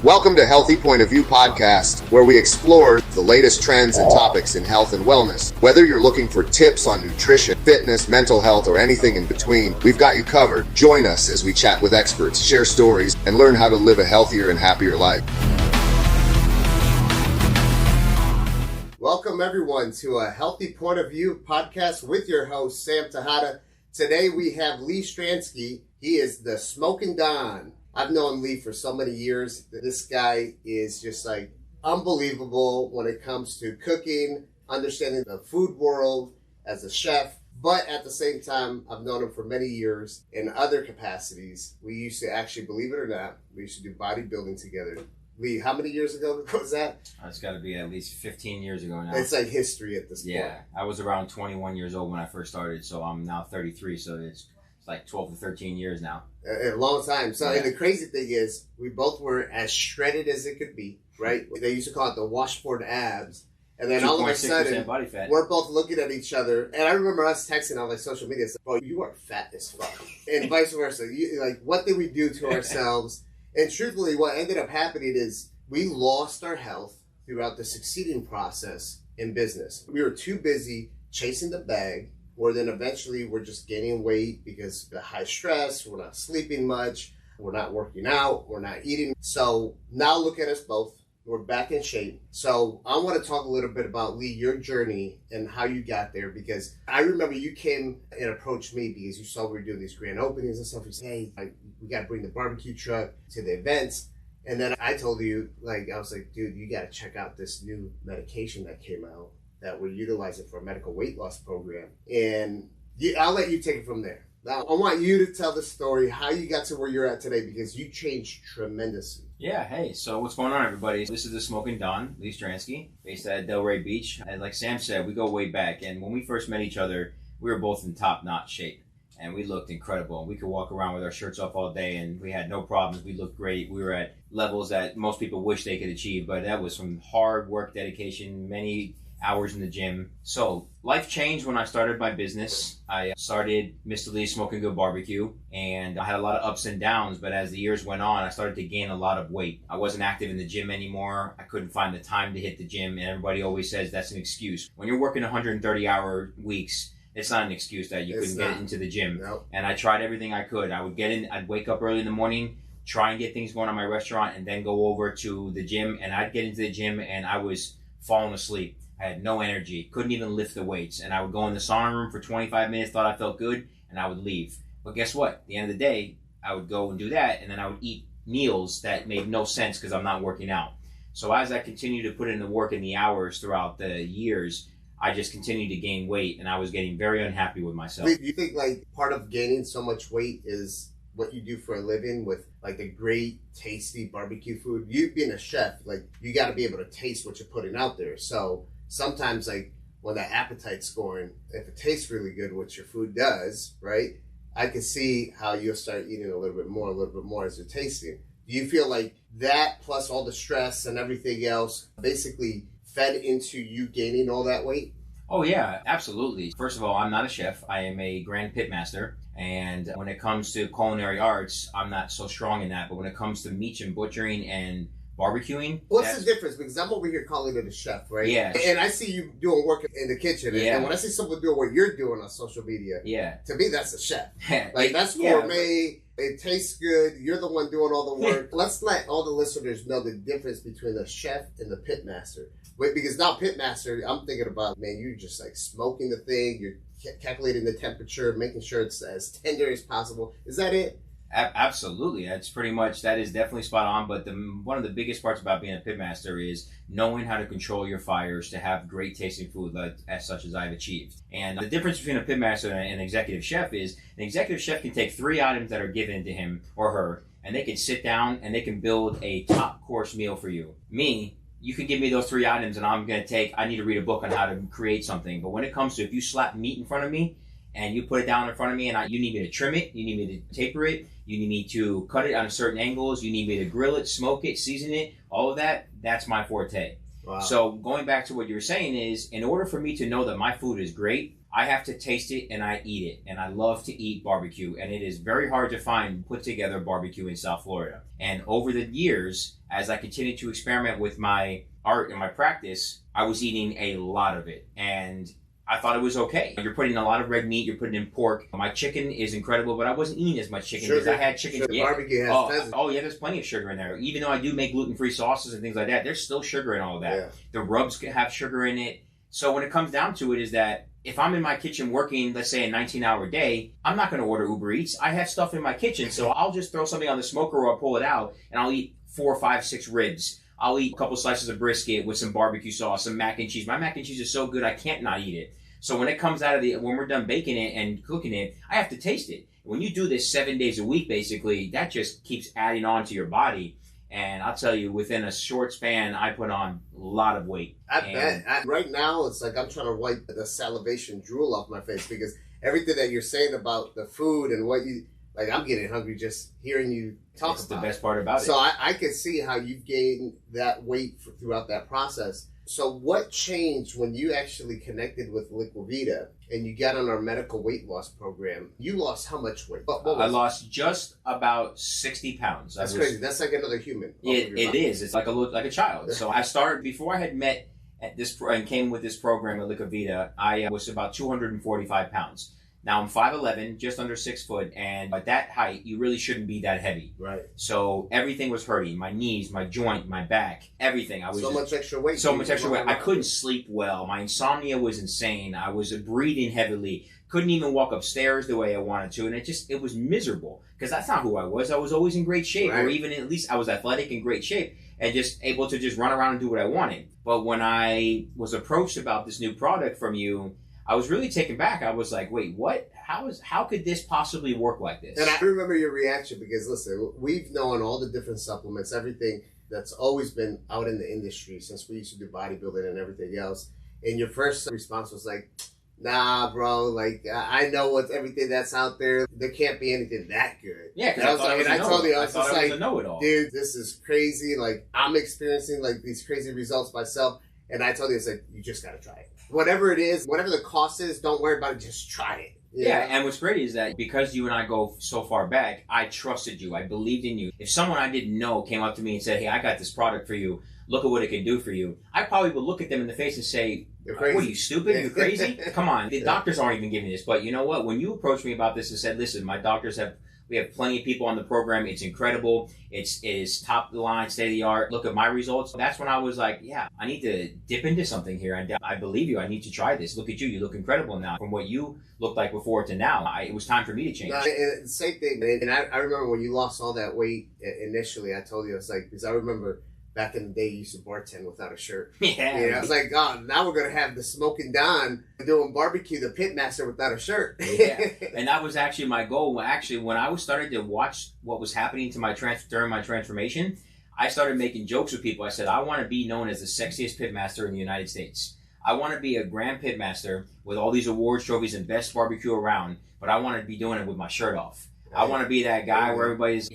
Welcome to Healthy Point of View Podcast, where we explore the latest trends and topics in health and wellness. Whether you're looking for tips on nutrition, fitness, mental health, or anything in between, we've got you covered. Join us as we chat with experts, share stories, and learn how to live a healthier and happier life. Welcome, everyone, to a Healthy Point of View Podcast with your host, Sam Tejada. Today, we have Lee Stransky. He is the Smoking Don. I've known Lee for so many years. This guy is just like unbelievable when it comes to cooking, understanding the food world as a chef. But at the same time, I've known him for many years in other capacities. We used to actually, believe it or not, we used to do bodybuilding together. Lee, how many years ago was that? It's got to be at least 15 years ago now. It's like history at this point. Yeah, I was around 21 years old when I first started, so I'm now 33, so it's like 12 to 13 years now. A long time. So, yeah. And the crazy thing is, we both were as shredded as it could be, right? They used to call it the washboard abs. And then all of a sudden, body fat. We're both looking at each other. And I remember us texting on like social media, saying, bro, you are fat as fuck. And vice versa. Like, what did we do to ourselves? And truthfully, what ended up happening is we lost our health throughout the succeeding process in business. We were too busy chasing the bag, or then eventually we're just gaining weight because of the high stress, we're not sleeping much, we're not working out, we're not eating. So now look at us both. We're back in shape. So I want to talk a little bit about, Lee, your journey and how you got there, because I remember you came and approached me because you saw we were doing these grand openings and stuff. You said, hey, we got to bring the barbecue truck to the events. And then I told you, I was like, dude, you got to check out this new medication that came out that we're utilizing for a medical weight loss program. And I'll let you take it from there. Now, I want you to tell the story, how you got to where you're at today, because you changed tremendously. Yeah, hey, so what's going on, everybody? This is the Smoking Don, Lee Stransky, based at Delray Beach. And like Sam said, we go way back. And when we first met each other, we were both in top-notch shape. And we looked incredible. We could walk around with our shirts off all day, and we had no problems. We looked great. We were at levels that most people wish they could achieve, but that was from hard work, dedication, many hours in the gym. So life changed when I started my business. I started Mr. Lee's Smoking Good Barbecue, and I had a lot of ups and downs, but as the years went on, I started to gain a lot of weight. I wasn't active in the gym anymore. I couldn't find the time to hit the gym, and everybody always says that's an excuse. When you're working 130-hour weeks, it's not an excuse that you couldn't get into the gym. Nope. And I tried everything I could. I would get in, I'd wake up early in the morning, try and get things going on my restaurant, and then go over to the gym, and I'd get into the gym and I was falling asleep. I had no energy, couldn't even lift the weights. And I would go in the sauna room for 25 minutes, thought I felt good, and I would leave. But guess what? At the end of the day, I would go and do that, and then I would eat meals that made no sense because I'm not working out. So as I continued to put in the work and the hours throughout the years, I just continued to gain weight, and I was getting very unhappy with myself. Do you think part of gaining so much weight is what you do for a living with the great, tasty barbecue food? You being a chef, you got to be able to taste what you're putting out there. So sometimes when that appetite's going, if it tastes really good, what your food does, right? I can see how you'll start eating a little bit more as you're tasting. Do you feel like that plus all the stress and everything else basically fed into you gaining all that weight? Oh yeah, absolutely. First of all, I'm not a chef. I am a grand pitmaster. And when it comes to culinary arts, I'm not so strong in that. But when it comes to meat and butchering and barbecuing. What's the difference? Because I'm over here calling it a chef, right? Yeah. And I see you doing work in the kitchen. Yeah. And when I see someone doing what you're doing on social media, yeah, to me, that's a chef. That's gourmet. It tastes good. You're the one doing all the work. Let's let all the listeners know the difference between the chef and the pitmaster. Because now pitmaster, I'm thinking about, man, you're just smoking the thing. You're calculating the temperature, making sure it's as tender as possible. Is that it? Absolutely. That's pretty much, that is definitely spot on. But one of the biggest parts about being a pitmaster is knowing how to control your fires to have great tasting food as such as I've achieved. And the difference between a pitmaster and an executive chef is an executive chef can take 3 items that are given to him or her, and they can sit down and they can build a top course meal for you. Me, you can give me those 3 items and I need to read a book on how to create something. But when it comes to, if you slap meat in front of me and you put it down in front of me and you need me to trim it, you need me to taper it, you need me to cut it on certain angles, you need me to grill it, smoke it, season it, all of that, that's my forte. Wow. So going back to what you were saying is, in order for me to know that my food is great, I have to taste it and I eat it. And I love to eat barbecue. And it is very hard to find put together barbecue in South Florida. And over the years, as I continued to experiment with my art and my practice, I was eating a lot of it. And I thought it was okay. You're putting a lot of red meat, you're putting in pork. My chicken is incredible, but I wasn't eating as much chicken because I had chicken. Sugar. Barbecue has yeah, there's plenty of sugar in there. Even though I do make gluten-free sauces and things like that, there's still sugar in all of that. Yeah. The rubs have sugar in it. So when it comes down to it is that if I'm in my kitchen working, let's say a 19-hour day, I'm not going to order Uber Eats. I have stuff in my kitchen, so I'll just throw something on the smoker or I'll pull it out, and I'll eat 4, 5, 6 ribs. I'll eat a couple slices of brisket with some barbecue sauce, some mac and cheese. My mac and cheese is so good, I can't not eat it. So when it comes out of when we're done baking it and cooking it, I have to taste it. When you do this 7 days a week, basically, that just keeps adding on to your body. And I'll tell you, within a short span, I put on a lot of weight. I bet. Right now, it's like I'm trying to wipe the salivation drool off my face because everything that you're saying about the food and what you... Like, I'm getting hungry just hearing you talk about it. That's the best part about it. So I can see how you've gained that weight throughout that process. So what changed when you actually connected with Liquivida and you got on our medical weight loss program? You lost how much weight? I lost just about 60 pounds. That's crazy. That's like another human. It is. It's like a child. So I started, before I had met at this and came with this program at Liquivida, I was about 245 pounds. Now I'm 5'11", just under 6 foot, and at that height, you really shouldn't be that heavy. Right. So everything was hurting. My knees, my joint, my back, everything. I was much extra weight. So much extra weight. I couldn't sleep well. My insomnia was insane. I was breathing heavily. Couldn't even walk upstairs the way I wanted to, and it was miserable because that's not who I was. I was always in great shape, or even at least I was athletic in great shape and just able to just run around and do what I wanted. But when I was approached about this new product from you, I was really taken back. I was like, wait, what? How could this possibly work like this? And I remember your reaction because, listen, we've known all the different supplements, everything that's always been out in the industry since we used to do bodybuilding and everything else. And your first response was like, nah, bro, like, I know what's everything that's out there. There can't be anything that good. Yeah, because I told you, I was just like, dude, this is crazy. Like, I'm experiencing, like, these crazy results myself. And I told you, it's like, you just got to try it. Whatever it is, whatever the cost is, don't worry about it. Just try it. Yeah, and what's great is that because you and I go so far back, I trusted you. I believed in you. If someone I didn't know came up to me and said, hey, I got this product for you. Look at what it can do for you. I probably would look at them in the face and say, what are you, stupid? You're crazy? Come on. The doctors aren't even giving this. But you know what? When you approached me about this and said, listen, my doctors we have plenty of people on the program. It's incredible. It is top of the line, state of the art. Look at my results. That's when I was like, yeah, I need to dip into something here. I believe you. I need to try this. Look at you. You look incredible now. From what you looked like before to now, it was time for me to change. And same thing. And I remember when you lost all that weight initially, I told you, I was like, because I remember back in the day, you used to bartend without a shirt. Yeah. You know, I was like, oh, now we're going to have the Smoking Don doing barbecue, the pitmaster without a shirt. Yeah. And that was actually my goal. Actually, when I was started to watch what was happening to during my transformation, I started making jokes with people. I said, I want to be known as the sexiest pitmaster in the United States. I want to be a grand pitmaster with all these awards, trophies, and best barbecue around, but I want to be doing it with my shirt off. Right. I want to be that guy where everybody's...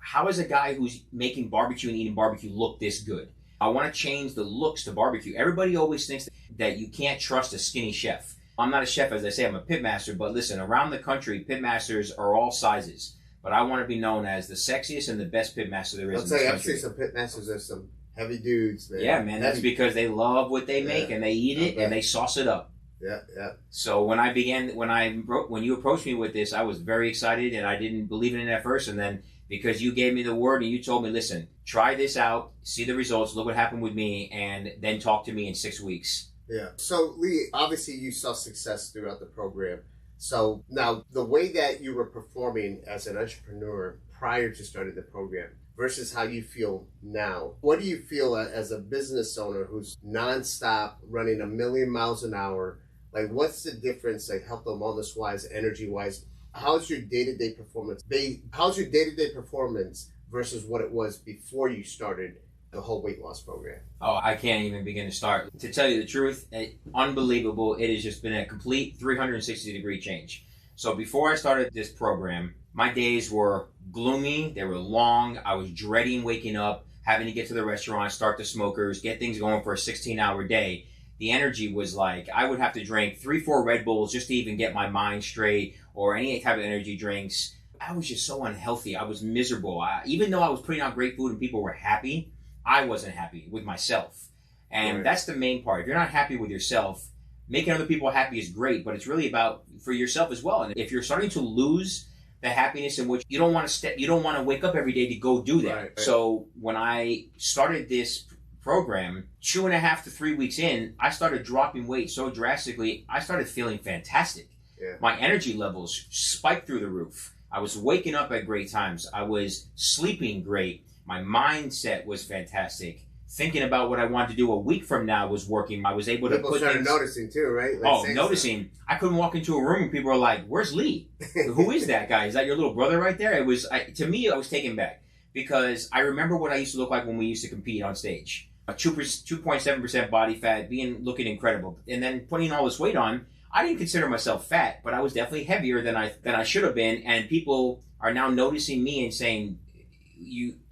How is a guy who's making barbecue and eating barbecue look this good? I want to change the looks to barbecue. Everybody always thinks that you can't trust a skinny chef. I'm not a chef, as I say, I'm a pitmaster, but listen, around the country, pitmasters are all sizes. But I want to be known as the sexiest and the best pitmaster there is in this country. I've seen some pitmasters, there's some heavy dudes, man. Yeah, man, that's because they love what they make and they eat it and they sauce it up. Yeah, yeah. So when you approached me with this, I was very excited and I didn't believe in it at first, and then because you gave me the word and you told me, listen, try this out, see the results, look what happened with me, and then talk to me in 6 weeks. Yeah. So, Lee, obviously you saw success throughout the program. So now the way that you were performing as an entrepreneur prior to starting the program versus how you feel now, what do you feel as a business owner who's nonstop running 1,000,000 miles an hour? Like, what's the difference, like, health and wellness-wise, energy-wise? How's your day-to-day performance? How's your day-to-day performance versus what it was before you started the whole weight loss program? Oh, I can't even begin to start. To tell you the truth, unbelievable. It has just been a complete 360-degree change. So before I started this program, my days were gloomy. They were long. I was dreading waking up, having to get to the restaurant, start the smokers, get things going for a 16-hour day. the energy was like, I would have to drink 3-4 Red Bulls just to even get my mind straight, or any type of energy drinks. I was just so unhealthy. I was miserable. Even though I was putting out great food and people were happy, I wasn't happy with myself. And that's the main part. If you're not happy with yourself, making other people happy is great, but it's really about for yourself as well. And if you're starting to lose the happiness in which you don't want to wake up every day to go do that. Right. So when I started this program, 2.5 to 3 weeks in, I started dropping weight so drastically, I started feeling fantastic. Yeah. My energy levels spiked through the roof. I was waking up at great times. I was sleeping great. My mindset was fantastic. Thinking about what I wanted to do a week from now was working. I was able to put started noticing too, right? Noticing. I couldn't walk into a room and people were like, "Where's Lee? Who is that guy? Is that your little brother right there?" It was to me, I was taken back because I remember what I used to look like when we used to compete on stage. 2.7% body fat, looking incredible, and then putting all this weight on. I didn't consider myself fat, but I was definitely heavier than I should have been, and people are now noticing me and saying,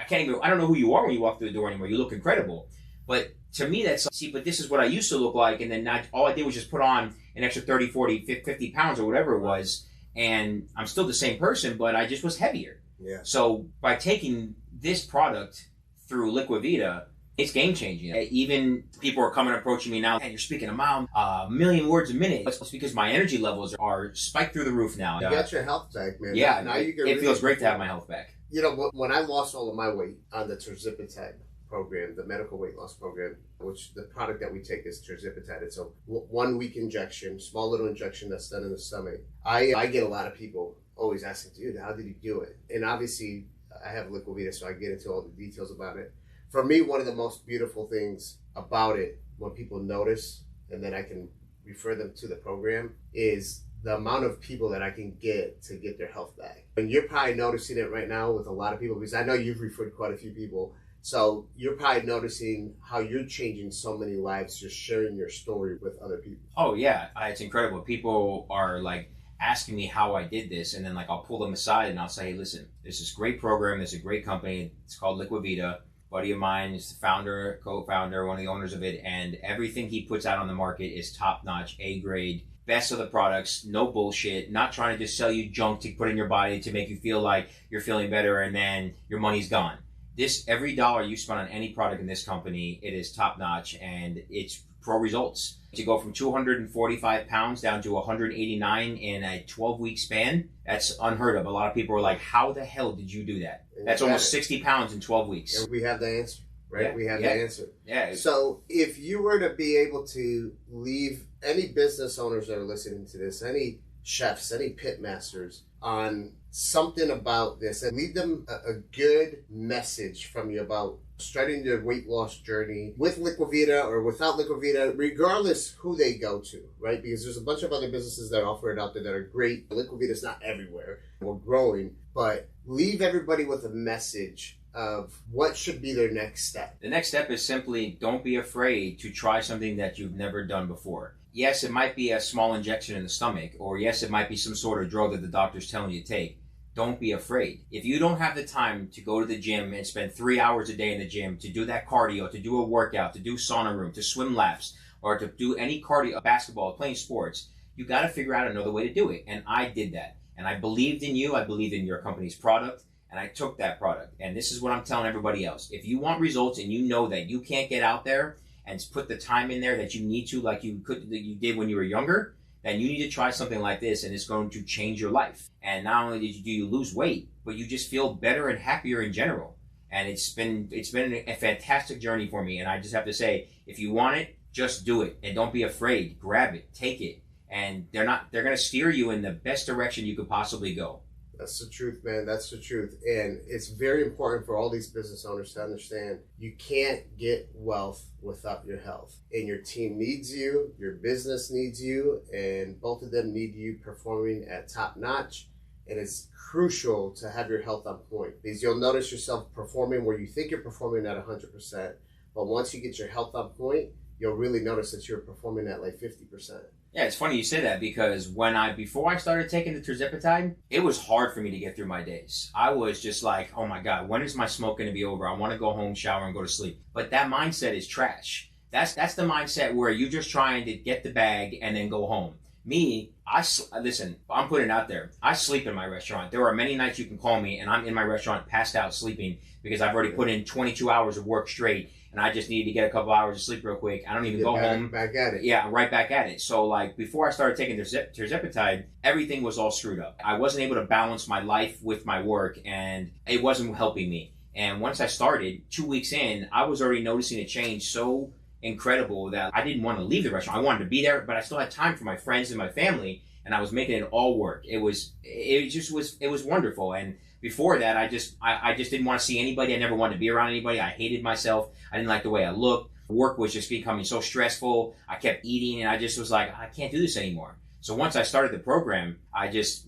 I don't know who you are when you walk through the door anymore. You look incredible. But to me, but this is what I used to look like. And then all I did was just put on an extra 30, 40, 50 pounds or whatever it was. And I'm still the same person, but I just was heavier. Yeah. So by taking this product through Liquivida, it's game changing. Even people are coming approaching me now, and you're speaking a million words a minute. It's because my energy levels are spiked through the roof now. You got your health back, man. Yeah, now it feels great to have my health back. You know, when I lost all of my weight on the tirzepatide program, the medical weight loss program, which the product that we take is tirzepatide. It's a 1 week injection, small little injection that's done in the stomach. I get a lot of people always asking, dude, how did you do it? And obviously, I have Liquivida, so I get into all the details about it. For me, one of the most beautiful things about it, when people notice, and then I can refer them to the program, is the amount of people that I can get to get their health back. And you're probably noticing it right now with a lot of people, because I know you've referred quite a few people. So you're probably noticing how you're changing so many lives, just sharing your story with other people. Oh yeah, it's incredible. People are like asking me how I did this, and then like I'll pull them aside and I'll say, hey, listen, there's this great program, there's a great company, it's called Liquivida. Buddy of mine is the founder, co-founder, one of the owners of it, and everything he puts out on the market is top-notch, A-grade, best of the products, no bullshit, not trying to just sell you junk to put in your body to make you feel like you're feeling better and then your money's gone. Every dollar you spend on any product in this company, it is top-notch and it's pro results. To go from 245 pounds down to 189 in a 12-week span, that's unheard of. A lot of people are like, how the hell did you do that? That's almost 60 pounds in 12 weeks. And we have the answer, right? Yeah. We have the answer. Yeah. So if you were to be able to leave any business owners that are listening to this, any chefs, any pit masters on something about this, and leave them a good message from you about starting their weight loss journey with Liquivida or without Liquivida, regardless who they go to, right? Because there's a bunch of other businesses that offer it out there that are great. Liquivida's not everywhere. We're growing, but leave everybody with a message of what should be their next step. The next step is simply don't be afraid to try something that you've never done before. Yes, it might be a small injection in the stomach, or yes, it might be some sort of drug that the doctor's telling you to take. Don't be afraid. If you don't have the time to go to the gym and spend 3 hours a day in the gym to do that cardio, to do a workout, to do sauna room, to swim laps, or to do any cardio, basketball, playing sports, you got to figure out another way to do it. And I did that. And I believed in you. I believed in your company's product. And I took that product. And this is what I'm telling everybody else. If you want results and you know that you can't get out there and put the time in there that you need to, like you did when you were younger, then you need to try something like this, and it's going to change your life. And not only do you lose weight, but you just feel better and happier in general. And it's been a fantastic journey for me. And I just have to say, if you want it, just do it, and don't be afraid. Grab it, take it, and they're going to steer you in the best direction you could possibly go. That's the truth, man. That's the truth. And it's very important for all these business owners to understand you can't get wealth without your health. And your team needs you, your business needs you, and both of them need you performing at top notch. And it's crucial to have your health on point, because you'll notice yourself performing where you think you're performing at 100%. But once you get your health on point, you'll really notice that you're performing at like 50%. Yeah, it's funny you say that, because before I started taking the tirzepatide, it was hard for me to get through my days. I was just like, oh my God, when is my smoke going to be over? I want to go home, shower, and go to sleep. But that mindset is trash. That's the mindset where you're just trying to get the bag and then go home. Me, listen, I'm putting it out there. I sleep in my restaurant. There are many nights you can call me and I'm in my restaurant passed out sleeping because I've already put in 22 hours of work straight and I just needed to get a couple hours of sleep real quick. I don't even go home. Back at it. Yeah, I'm right back at it. So like before I started taking tirzepatide, everything was all screwed up. I wasn't able to balance my life with my work and it wasn't helping me. And once I started, 2 weeks in, I was already noticing a change so incredible that I didn't want to leave the restaurant. I wanted to be there, but I still had time for my friends and my family, and I was making it all work. It was wonderful. And before that, I just didn't want to see anybody. I never wanted to be around anybody. I hated myself. I didn't like the way I looked. Work was just becoming so stressful. I kept eating, and I just was like, I can't do this anymore. So once I started the program,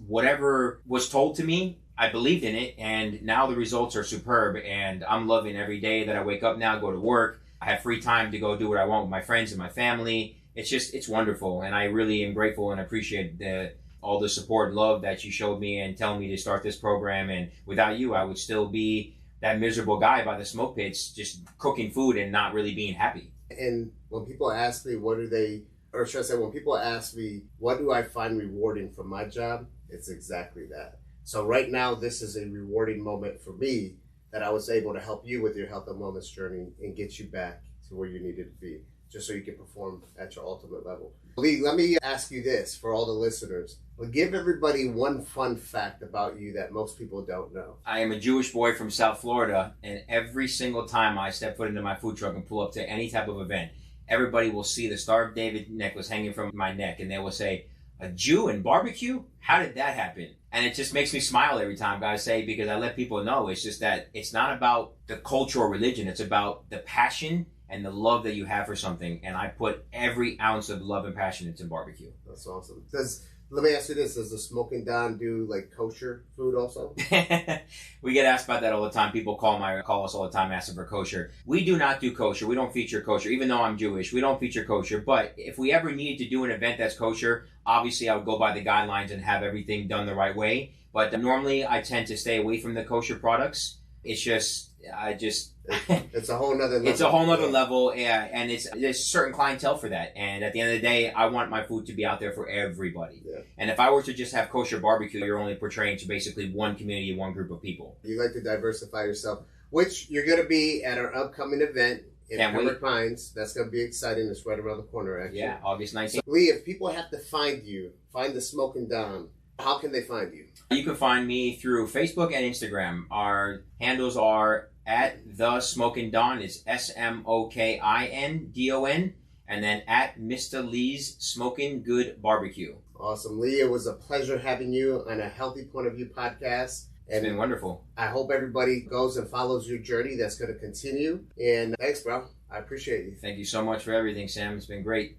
whatever was told to me, I believed in it, and now the results are superb, and I'm loving every day that I wake up now, go to work. I have free time to go do what I want with my friends and my family. It's wonderful, and I really am grateful and appreciate all the support and love that you showed me and telling me to start this program. And without you, I would still be that miserable guy by the smoke pits, just cooking food and not really being happy. And when people ask me, when people ask me, what do I find rewarding from my job? It's exactly that. So right now, this is a rewarding moment for me that I was able to help you with your health and wellness journey and get you back to where you needed to be, just so you can perform at your ultimate level. Lee, let me ask you this for all the listeners. Well, give everybody one fun fact about you that most people don't know. I am a Jewish boy from South Florida, and every single time I step foot into my food truck and pull up to any type of event, everybody will see the Star of David necklace hanging from my neck, and they will say, "A Jew and barbecue? How did that happen?" And it just makes me smile every time, guys, say, because I let people know it's just that it's not about the culture or religion. It's about the passion and the love that you have for something. And I put every ounce of love and passion into barbecue. That's awesome. Let me ask you this. Does the Smoking Don do like kosher food also? We get asked about that all the time. People call us all the time asking for kosher. We do not do kosher. We don't feature kosher. Even though I'm Jewish, we don't feature kosher. But if we ever needed to do an event that's kosher, obviously I would go by the guidelines and have everything done the right way. But normally I tend to stay away from the kosher products. It's a whole nother level. It's a whole nother level, yeah, and there's a certain clientele for that. And at the end of the day, I want my food to be out there for everybody. Yeah. And if I were to just have kosher barbecue, you're only portraying to basically one community, one group of people. You like to diversify yourself, which you're going to be at our upcoming event in Pembroke Pines. That's going to be exciting. It's right around the corner, actually. Yeah, August 19th. So, Lee, if people have to find the Smoking Don, how can they find you? You can find me through Facebook and Instagram. Our handles are at The Smoking Don. It's SMOKINDON. And then at Mr. Lee's Smoking Good Barbecue. Awesome. Lee, it was a pleasure having you on a Healthy Point of View podcast. It's been wonderful. I hope everybody goes and follows your journey. That's going to continue. And thanks, bro. I appreciate you. Thank you so much for everything, Sam. It's been great.